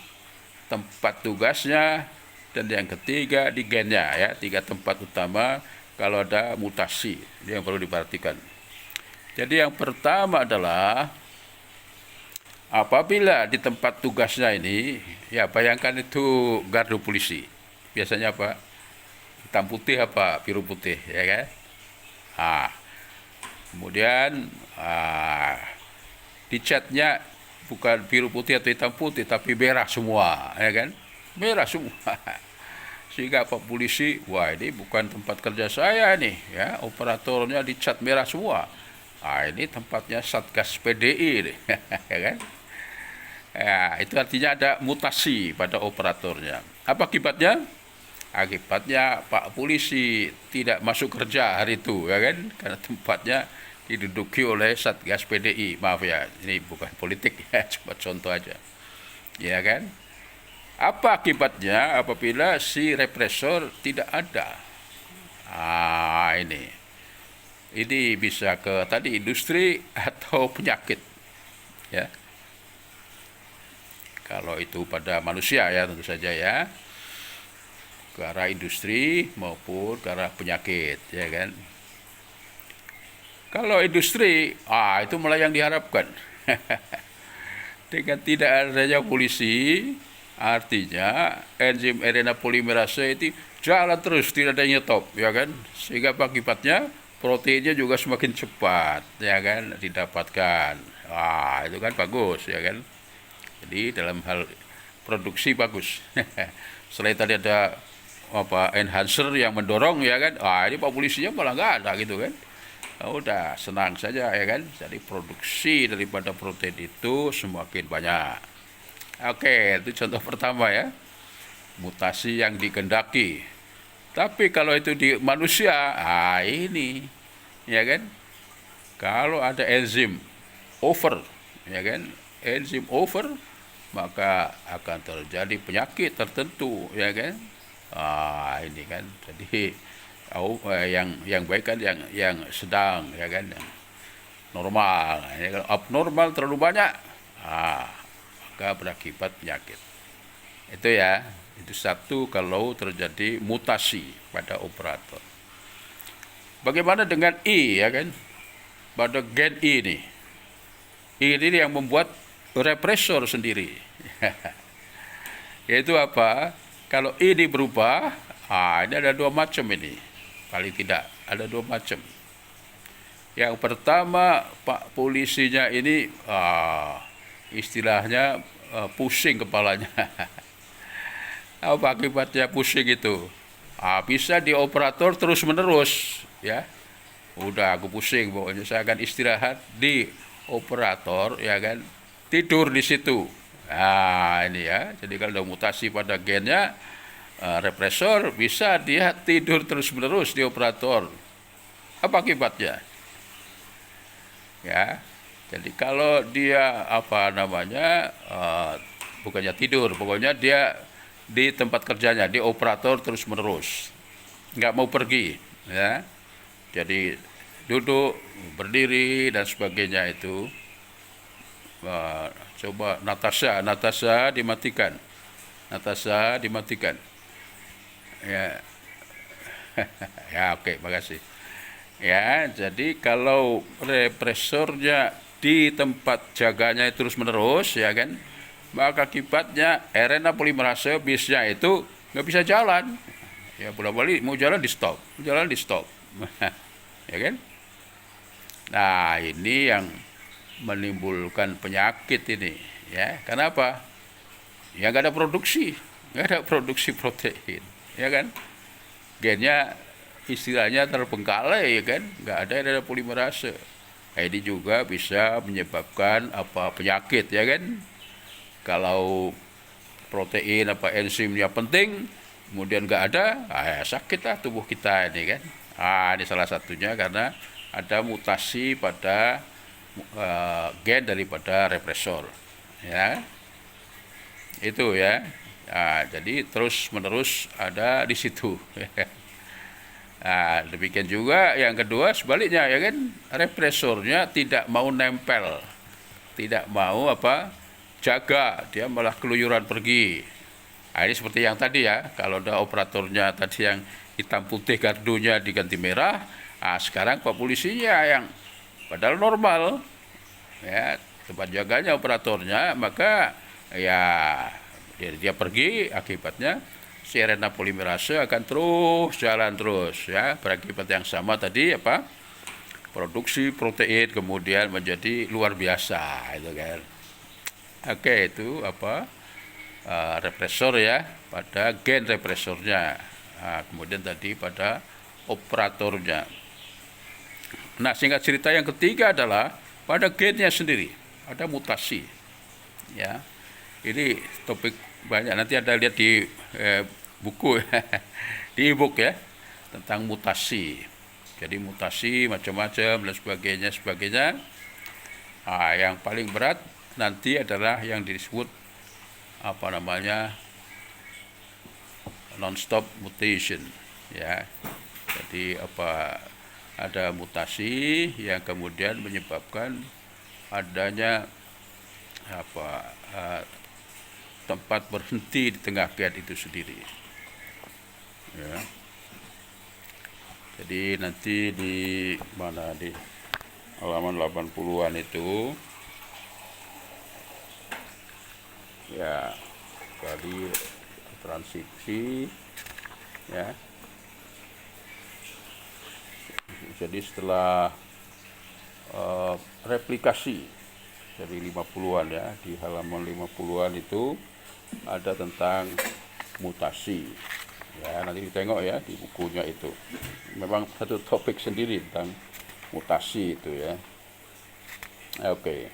tempat tugasnya, dan yang ketiga di gennya ya. 3 tempat utama kalau ada mutasi. Ini yang perlu diperhatikan. Jadi yang pertama adalah apabila di tempat tugasnya ini, ya bayangkan itu gardu polisi. Biasanya apa? Hitam putih apa biru putih, ya kan? Kemudian di catnya bukan biru putih atau hitam putih, tapi merah semua, ya kan? Merah semua. Sehingga Pak Polisi, wah ini bukan tempat kerja saya nih, ya. Operatornya dicat merah semua. Ini tempatnya Satgas PDI nih, ya kan? Ya, itu artinya ada mutasi pada operatornya. Apa akibatnya? Akibatnya Pak Polisi tidak masuk kerja hari itu, ya kan? Karena tempatnya diduduki oleh Satgas PDI. Maaf ya, ini bukan politik ya, cuma contoh aja. Ya kan? Apa akibatnya apabila si represor tidak ada? Ini. Ini bisa ke tadi industri atau penyakit. Ya. Kalau itu pada manusia ya tentu saja ya. Ke arah industri maupun ke arah penyakit, ya kan? Kalau industri, itu malah yang diharapkan. Dengan tidak adanya polisi, artinya enzim RNA polimerase itu jalan terus, tidak ada nyetop, ya kan? Sehingga akibatnya proteinnya juga semakin cepat, ya kan, didapatkan. Itu kan bagus, ya kan? Jadi dalam hal produksi bagus. Selain tadi ada enhancer yang mendorong, ya kan? Ini Pak Polisinya malah nggak ada gitu kan? Udah senang saja, ya kan? Jadi produksi daripada protein itu semakin banyak. Oke, itu contoh pertama ya, mutasi yang dikehendaki. Tapi kalau itu di manusia, ini, ya kan? Kalau ada enzim over, ya kan? Enzim over, maka akan terjadi penyakit tertentu, ya kan? Ini kan, jadi yang baik kan yang sedang, ya kan, yang normal. Ya, kalau abnormal terlalu banyak, maka berakibat penyakit. Itu ya, itu satu kalau terjadi mutasi pada operator. Bagaimana dengan I, ya kan? Pada gen I ini, ini yang membuat represor sendiri. Yaitu apa? Kalau ini berubah, ini ada 2 macam ini. Paling tidak ada 2 macam. Yang pertama, Pak Polisinya ini istilahnya pusing kepalanya. Apa akibatnya pusing itu? Bisa di operator terus menerus, ya. Udah aku pusing, pokoknya saya akan istirahat di operator, ya kan, tidur di situ. Ini ya. Jadi kalau ada mutasi pada gennya, represor, bisa dia tidur terus menerus di operator. Apa akibatnya? Ya. Jadi kalau dia bukannya tidur, pokoknya dia di tempat kerjanya, di operator terus menerus, nggak mau pergi, ya. Jadi duduk, berdiri dan sebagainya itu. Coba Natasha dimatikan. Natasha dimatikan. Ya. Ya, oke, makasih. Ya, jadi kalau represornya di tempat jaganya terus menerus, ya kan, maka akibatnya RNA polimerase bisnya itu nggak bisa jalan. Ya bolak-balik mau jalan di stop, jalan di stop. Ya kan? Nah, ini yang menimbulkan penyakit ini, ya. Kenapa? Ya nggak ada produksi, nggak ada produksi protein, ya kan? Gennya istilahnya terbengkalai, ya kan? Nggak ada polimerase. Nah, ini juga bisa menyebabkan penyakit, ya kan? Kalau protein enzimnya penting, kemudian nggak ada, sakitlah tubuh kita ini kan. Ini salah satunya karena ada mutasi pada gen daripada represor, ya. Itu ya. Jadi terus menerus ada di situ. Demikian juga yang kedua sebaliknya, ya kan, represornya tidak mau nempel, tidak mau jaga, dia malah keluyuran pergi. Ini seperti yang tadi ya, kalau ada operatornya tadi yang hitam putih kardunya diganti merah, sekarang Pak polisinya yang padahal normal, ya, tempat jaganya operatornya, maka ya dia pergi, akibatnya si RNA polimerase akan terus jalan terus, ya, berakibat yang sama tadi produksi protein kemudian menjadi luar biasa, itu kan. Oke, itu represor ya, pada gen represornya. Kemudian tadi pada operatornya. Nah, singkat cerita yang ketiga adalah pada gennya sendiri ada mutasi. Ya, ini topik banyak, nanti ada lihat di buku di e-book ya, tentang mutasi. Jadi mutasi macam-macam dan sebagainya. Yang paling berat nanti adalah yang disebut non-stop mutation, ya. Jadi ada mutasi yang kemudian menyebabkan adanya tempat berhenti di tengah gen itu sendiri, ya. Jadi nanti di halaman 80-an itu, ya, dari transkripsi, ya. Jadi setelah replikasi dari 50-an ya, di halaman 50-an itu ada tentang mutasi. Ya, nanti ditengok ya di bukunya itu. Memang satu topik sendiri tentang mutasi itu ya. Oke.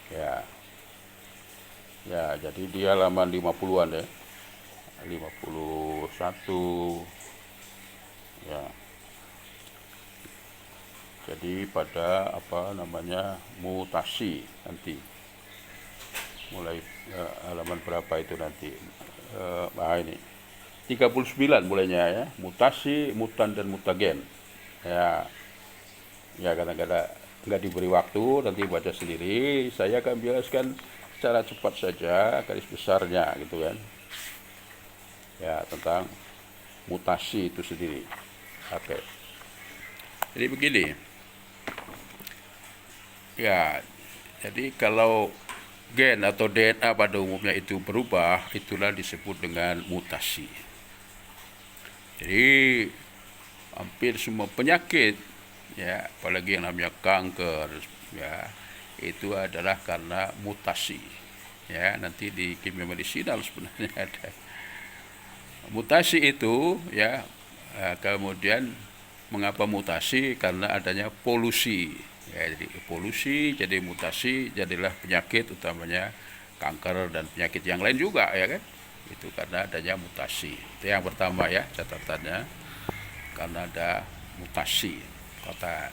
Ya. Ya, jadi di halaman 50-an ya. 51. Ya. Jadi pada mutasi nanti. Mulai halaman berapa itu nanti? Ini 39 mulainya ya, mutasi, mutan dan mutagen. Ya, kadang-kadang nggak diberi waktu, nanti baca sendiri. Saya akan jelaskan secara cepat saja garis besarnya gitu kan. Ya, tentang mutasi itu sendiri. Oke. Jadi begini. Ya, jadi kalau gen atau DNA pada umumnya itu berubah, itulah disebut dengan mutasi. Jadi hampir semua penyakit, ya, apalagi yang namanya kanker, ya, itu adalah karena mutasi. Ya, nanti di kimia medisinal sebenarnya ada mutasi itu, ya. Kemudian mengapa mutasi? Karena adanya polusi. Ya, jadi polusi, jadi mutasi, jadilah penyakit, utamanya kanker dan penyakit yang lain juga, ya kan? Itu karena adanya mutasi. Itu yang pertama ya, catatannya, karena ada mutasi. Kata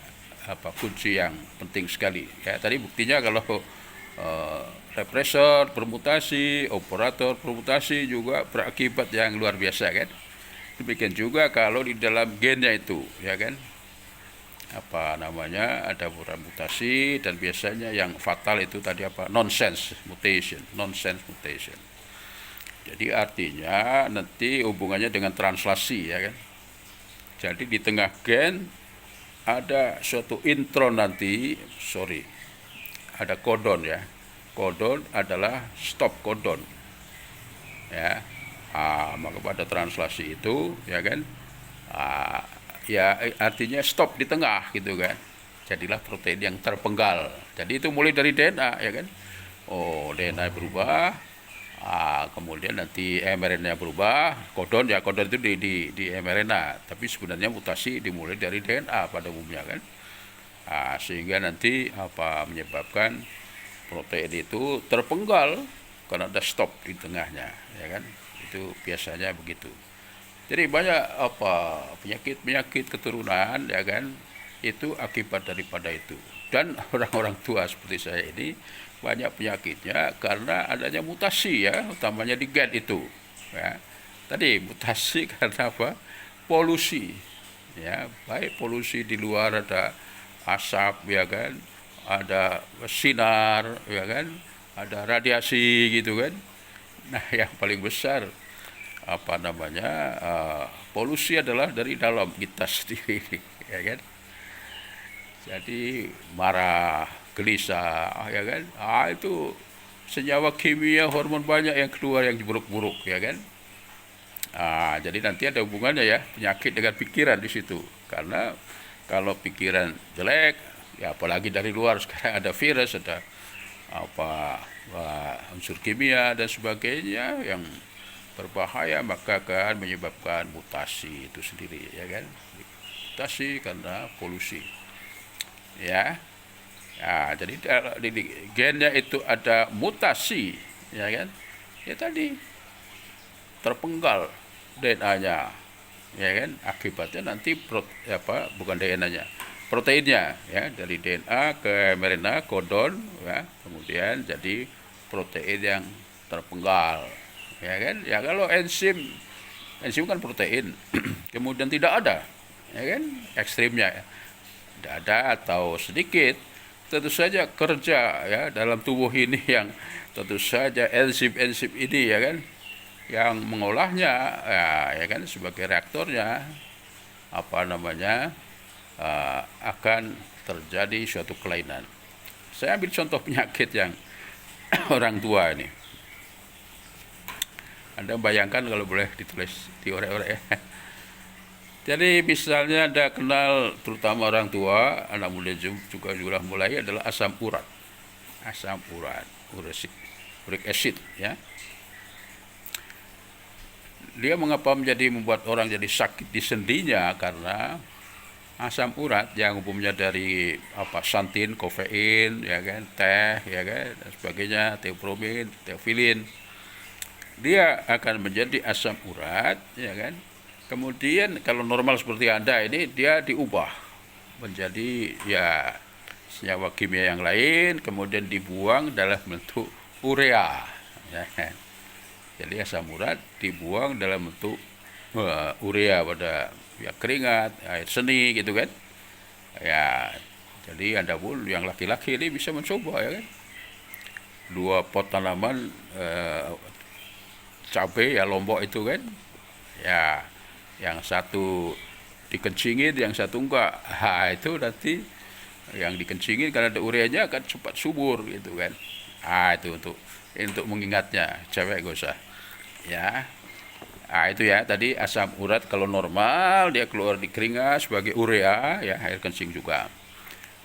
kunci yang penting sekali. Ya, tadi buktinya kalau represor bermutasi, operator bermutasi juga berakibat yang luar biasa kan. Demikian juga kalau di dalam gennya itu, ya kan, ada mutasi, dan biasanya yang fatal itu tadi nonsense mutation. Jadi artinya nanti hubungannya dengan translasi, ya kan. Jadi di tengah gen ada suatu intron nanti, ada kodon ya, Codon adalah stop codon, ya. Maka pada translasi itu, ya kan, ya artinya stop di tengah gitu kan. Jadilah protein yang terpenggal. Jadi itu mulai dari DNA, ya kan. DNA berubah, kemudian nanti mRNA berubah, codon itu di mRNA, tapi sebenarnya mutasi dimulai dari DNA pada umumnya kan. Sehingga nanti menyebabkan protein itu terpenggal karena ada stop di tengahnya, ya kan. Itu biasanya begitu. Jadi banyak penyakit keturunan, ya kan, itu akibat daripada itu. Dan orang-orang tua seperti saya ini banyak penyakitnya karena adanya mutasi, ya, utamanya di gen itu, ya. Tadi mutasi karena apa? Polusi, ya, baik polusi di luar, ada asap, ya kan, ada sinar, ya kan, ada radiasi gitu kan. Nah, yang paling besar polusi adalah dari dalam kita sendiri, ya kan. Jadi marah, gelisah, ya kan. Itu senyawa kimia, hormon banyak yang keluar yang buruk-buruk, ya kan. Jadi nanti ada hubungannya, ya, penyakit dengan pikiran di situ. Karena kalau pikiran jelek, ya apalagi dari luar sekarang ada virus, ada unsur kimia dan sebagainya yang berbahaya, maka akan menyebabkan mutasi itu sendiri, ya kan. Mutasi karena polusi, ya. Jadi di gennya itu ada mutasi, ya kan. Ya tadi terpenggal DNA-nya, ya kan. Akibatnya nanti bukan DNA-nya, proteinnya, ya, dari DNA ke mRNA codon, ya, kemudian jadi protein yang terpenggal, ya kan. Ya kalau enzim kan protein kemudian tidak ada, ya kan, ekstrimnya, ya, tidak ada atau sedikit, tentu saja kerja, ya, dalam tubuh ini yang tentu saja enzim ini, ya kan, yang mengolahnya, ya kan, sebagai reaktornya akan terjadi suatu kelainan. Saya ambil contoh penyakit yang orang tua ini. Anda bayangkan kalau boleh ditulis diorek-orek, ya. Jadi misalnya Anda kenal, terutama orang tua, anak muda juga mulai, adalah asam urat, uric acid, ya. Dia mengapa membuat orang jadi sakit di sendinya? Karena asam urat yang umumnya dari santin, kofein, ya kan, teh, ya kan, dan sebagainya, teobromid, teofilin, dia akan menjadi asam urat, ya kan. Kemudian kalau normal seperti Anda ini, dia diubah menjadi, ya, senyawa kimia yang lain, kemudian dibuang dalam bentuk urea, ya kan. Jadi asam urat dibuang dalam bentuk urea pada, ya, keringat, air seni gitu kan. Ya, jadi Anda pun yang laki-laki ini bisa mencoba, ya kan. 2 pot tanaman cabai, ya, lombok itu kan. Ya, yang satu dikencingin, yang satu enggak. Itu nanti yang dikencingin karena ada ureanya akan cepat subur gitu kan. Itu untuk mengingatnya, cewek gak usah, ya. Itu, ya, tadi asam urat kalau normal dia keluar di keringat sebagai urea, ya, air kencing juga.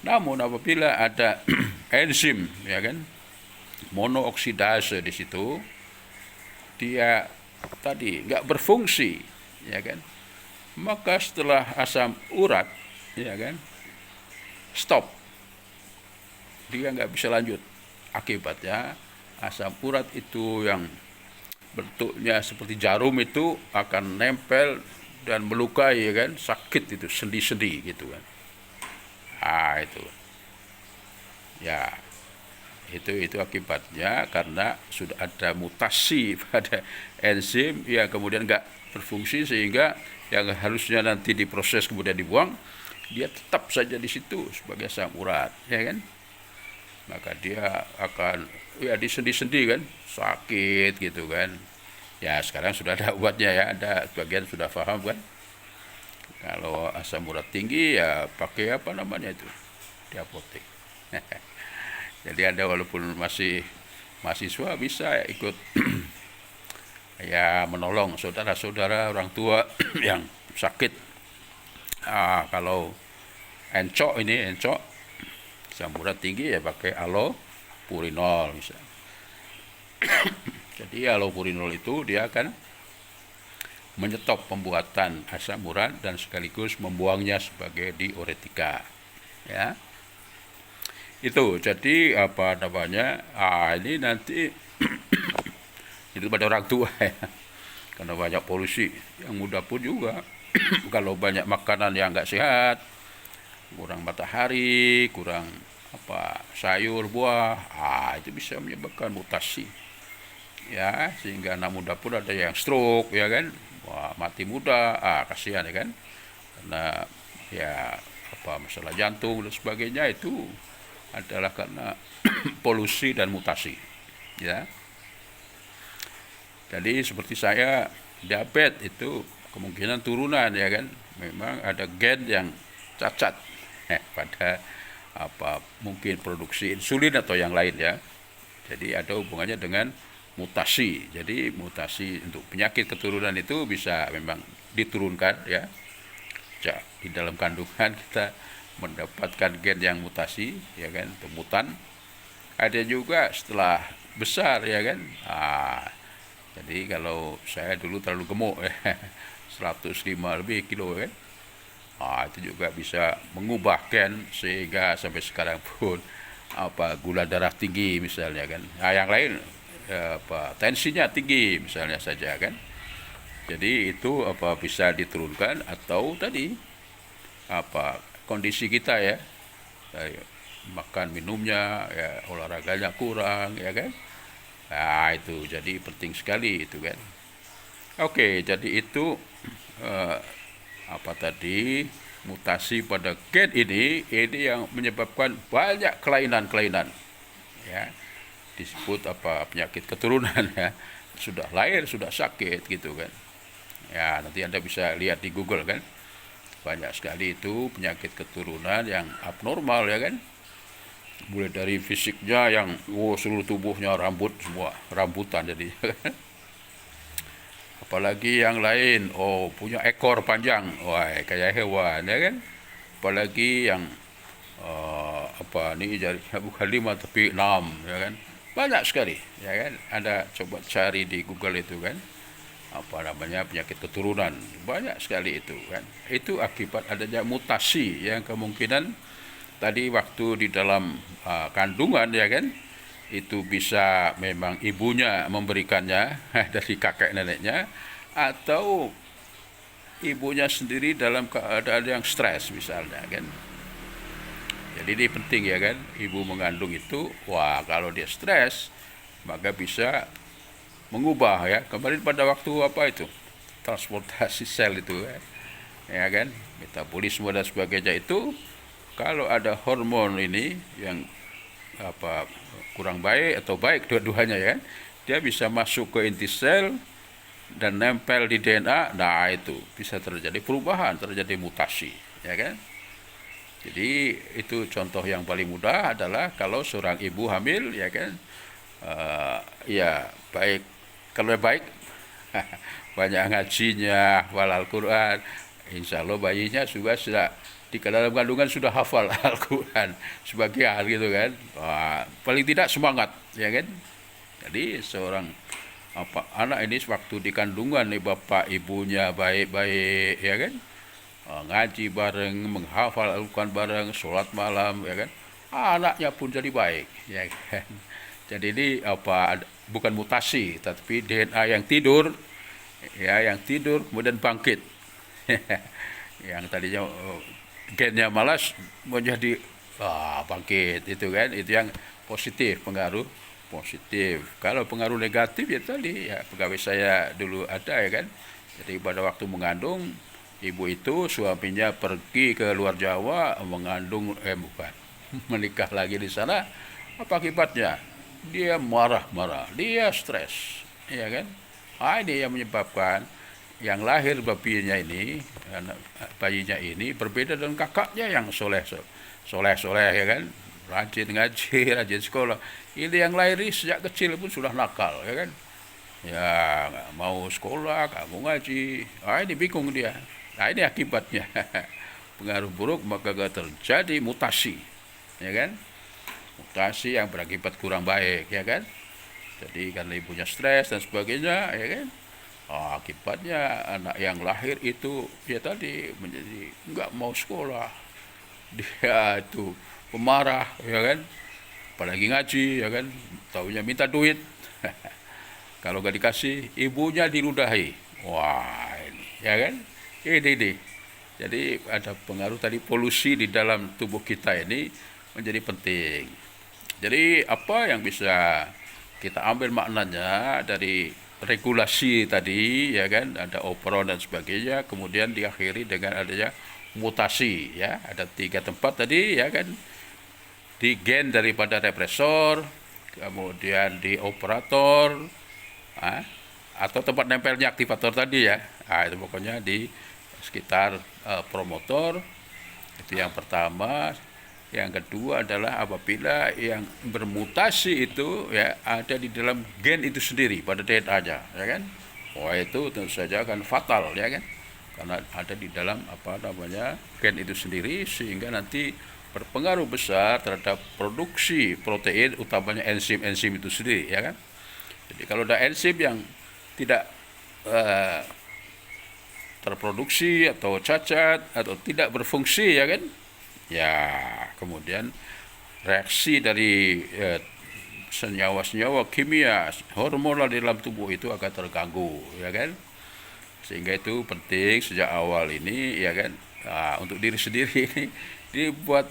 Namun apabila ada enzim, ya kan, monooksidase di situ, dia tadi nggak berfungsi, ya kan, maka setelah asam urat, ya kan, stop, dia nggak bisa lanjut. Akibatnya asam urat itu yang bentuknya seperti jarum itu akan nempel dan melukai, ya kan, sakit itu, sendi-sendi gitu kan. Itu, ya, itu akibatnya karena sudah ada mutasi pada enzim yang kemudian nggak berfungsi, sehingga yang harusnya nanti diproses kemudian dibuang, dia tetap saja di situ sebagai asam urat, ya kan. Maka dia akan, ya, di sendi-sendi kan, sakit gitu kan. Ya sekarang sudah ada obatnya, ya, ada sebagian sudah paham kan. Kalau asam urat tinggi, ya pakai itu di apotek. Jadi Anda walaupun masih mahasiswa bisa ikut ya menolong saudara-saudara orang tua yang sakit. Kalau encok asam urat tinggi ya pakai allopurinol misalnya. Jadi allopurinol itu dia akan menyetop pembuatan asam urat dan sekaligus membuangnya sebagai diuretika. Ya. Itu jadi apa namanya? Ini nanti itu pada orang tua ya. Karena banyak polusi. Yang muda pun juga kalau banyak makanan yang enggak sehat, kurang matahari, kurang sayur, buah, itu bisa menyebabkan mutasi. Ya, sehingga anak muda pun ada yang stroke ya kan. Wah, mati muda, kasihan ya kan. Karena ya masalah jantung dan sebagainya itu adalah karena polusi dan mutasi. Ya. Jadi seperti saya, diabetes itu kemungkinan turunan ya kan. Memang ada gen yang cacat pada mungkin produksi insulin atau yang lain ya. Jadi ada hubungannya dengan mutasi. Jadi mutasi untuk penyakit keturunan itu bisa memang diturunkan ya. Di dalam kandungan kita mendapatkan gen yang mutasi ya kan, mutan. Ada juga setelah besar ya kan. Jadi kalau saya dulu terlalu gemuk ya, 105 lebih kilo kan. Itu juga bisa mengubah gen sehingga sampai sekarang pun gula darah tinggi misalnya kan. Yang lain tensinya tinggi misalnya saja kan. Jadi itu bisa diturunkan atau tadi kondisi kita ya, makan minumnya ya, olahraganya kurang ya kan. Itu jadi penting sekali itu kan. Oke, jadi itu tadi mutasi pada gen ini yang menyebabkan banyak kelainan-kelainan ya. Disebut penyakit keturunan ya, sudah lahir sudah sakit gitu kan ya. Nanti Anda bisa lihat di Google kan, banyak sekali itu penyakit keturunan yang abnormal ya kan, mulai dari fisiknya yang seluruh tubuhnya rambut semua, rambutan jadi apalagi yang lain punya ekor panjang, kayak hewan ya kan, apalagi yang jarinya bukan 5 tapi 6 ya kan. Banyak sekali ya kan. Anda coba cari di Google itu kan, penyakit keturunan, banyak sekali itu kan. Itu akibat adanya mutasi yang kemungkinan tadi waktu di dalam kandungan ya kan, itu bisa memang ibunya memberikannya dari kakek neneknya, atau ibunya sendiri dalam keadaan yang stres misalnya kan. Jadi ini penting ya kan, ibu mengandung itu, kalau dia stres, maka bisa mengubah ya. Kemarin pada waktu itu, transportasi sel itu ya kan, metabolisme dan sebagainya itu, kalau ada hormon ini yang kurang baik atau baik dua-duanya ya kan, dia bisa masuk ke inti sel dan nempel di DNA, itu bisa terjadi perubahan, terjadi mutasi ya kan. Jadi itu contoh yang paling mudah adalah kalau seorang ibu hamil ya kan, ya baik, kalau baik banyak ngajinya, hafal Al-Quran, insya Allah bayinya juga sudah di dalam kandungan sudah hafal Al-Quran sebagian gitu kan. Paling tidak semangat ya kan. Jadi seorang anak ini waktu di kandungan nih, bapak ibunya baik-baik ya kan, ngaji bareng, menghafal Al-Quran bareng, sholat malam ya kan, anaknya pun jadi baik ya kan. Jadi ini bukan mutasi tapi DNA yang tidur ya, yang tidur kemudian bangkit yang tadinya gennya malas menjadi bangkit itu kan. Itu yang positif, pengaruh positif. Kalau pengaruh negatif ya tadi ya, pegawai saya dulu ada ya kan. Jadi pada waktu mengandung, ibu itu suaminya pergi ke luar Jawa mengandung menikah lagi di sana. Apa akibatnya? Dia marah-marah, dia stres ya kan. Ini yang menyebabkan yang lahir bayinya ini berbeda dengan kakaknya yang soleh ya kan, rajin ngaji, rajin sekolah. Ini yang lahir sejak kecil pun sudah nakal, ya kan? Ya nggak mau sekolah, nggak mau ngaji. Ini bingung dia. Nah ini akibatnya. Pengaruh buruk maka terjadi mutasi, ya kan? Mutasi yang berakibat kurang baik, ya kan? Jadi karena ibunya stres dan sebagainya, ya kan? Akibatnya anak yang lahir itu ya tadi menjadi nggak mau sekolah, dia itu pemarah, ya kan? Apalagi ngaji, ya kan? Taunya minta duit. Kalau nggak dikasih, ibunya diludahi. Wah ini, ya kan? Ini. Jadi ada pengaruh tadi polusi di dalam tubuh kita ini menjadi penting. Jadi apa yang bisa kita ambil maknanya dari regulasi tadi, ya kan, ada operon dan sebagainya, kemudian diakhiri dengan adanya mutasi, ya, ada 3 tempat tadi, ya kan, di gen daripada represor, kemudian di operator, atau tempat nempelnya aktivator tadi, ya, itu pokoknya di sekitar promotor, itu yang pertama. Yang kedua adalah apabila yang bermutasi itu ya ada di dalam gen itu sendiri pada DNA-nya, ya kan? Wah itu tentu saja akan fatal, ya kan? Karena ada di dalam gen itu sendiri sehingga nanti berpengaruh besar terhadap produksi protein, utamanya enzim-enzim itu sendiri, ya kan? Jadi kalau ada enzim yang tidak terproduksi atau cacat atau tidak berfungsi, ya kan? Ya, kemudian reaksi dari senyawa-senyawa kimia, hormonal di dalam tubuh itu akan terganggu, ya kan? Sehingga itu penting sejak awal ini, ya kan, untuk diri sendiri ini dibuat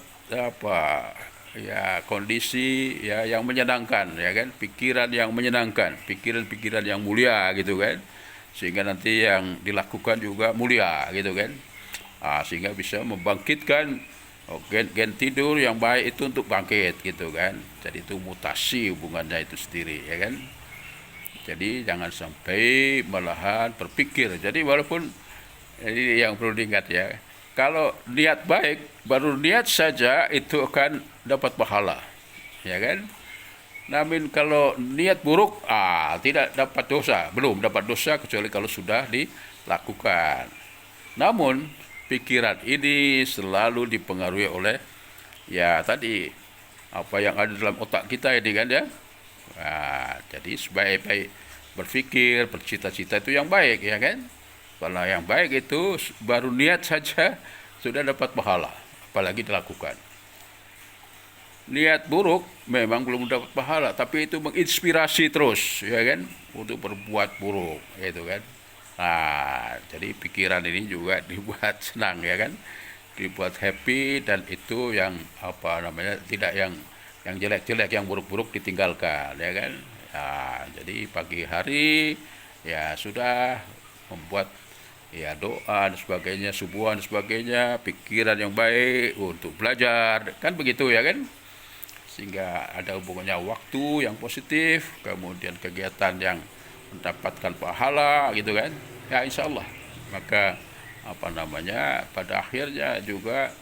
kondisi ya yang menyenangkan, ya kan, pikiran yang menyenangkan, pikiran-pikiran yang mulia gitu kan, sehingga nanti yang dilakukan juga mulia gitu kan, sehingga bisa membangkitkan gen tidur yang baik itu untuk bangkit gitu kan. Jadi itu mutasi hubungannya itu sendiri, ya kan. Jadi jangan sampai malahan berpikir. Jadi walaupun ini yang perlu diingat ya, kalau niat baik, baru niat saja itu akan dapat pahala, ya kan. Namun kalau niat buruk, tidak dapat dosa, belum dapat dosa kecuali kalau sudah dilakukan. Namun pikiran ini selalu dipengaruhi oleh ya tadi apa yang ada dalam otak kita ini kan ya. Jadi sebaik-baik berpikir, bercita-cita itu yang baik, ya kan. Kalau yang baik itu baru niat saja sudah dapat pahala, apalagi dilakukan. Niat buruk memang belum dapat pahala, tapi itu menginspirasi terus, ya kan, untuk berbuat buruk, itu kan. Jadi pikiran ini juga dibuat senang, ya kan, dibuat happy, dan itu yang tidak yang jelek-jelek, yang buruk-buruk ditinggalkan, ya kan. Jadi pagi hari ya sudah membuat ya doa dan sebagainya, subuhan dan sebagainya, pikiran yang baik untuk belajar, kan begitu, ya kan. Sehingga ada hubungannya waktu yang positif, kemudian kegiatan yang mendapatkan pahala gitu kan, ya insya Allah. Maka pada akhirnya juga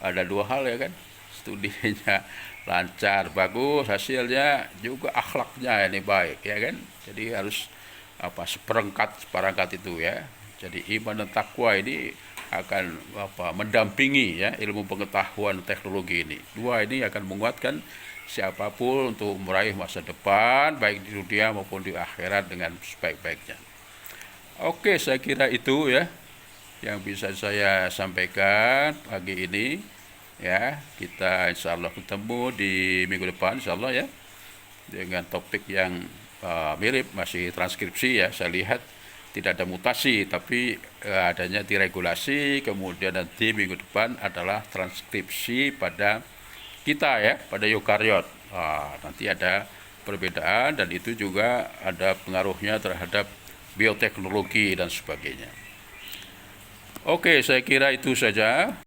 ada 2 hal, ya kan, studinya lancar bagus, hasilnya juga akhlaknya ini baik, ya kan. Jadi harus seperangkat itu, ya. Jadi iman dan takwa ini akan mendampingi ya ilmu pengetahuan teknologi ini. 2 ini akan menguatkan siapapun untuk meraih masa depan baik di dunia maupun di akhirat dengan sebaik-baiknya. Oke, saya kira itu ya yang bisa saya sampaikan pagi ini, ya. Kita insya Allah ketemu di minggu depan insya Allah, ya, dengan topik yang mirip, masih transkripsi, ya. Saya lihat tidak ada mutasi, tapi adanya diregulasi. Kemudian nanti minggu depan adalah transkripsi pada kita, ya, pada eukariot. Nanti ada perbedaan, dan itu juga ada pengaruhnya terhadap bioteknologi dan sebagainya. Oke, saya kira itu saja.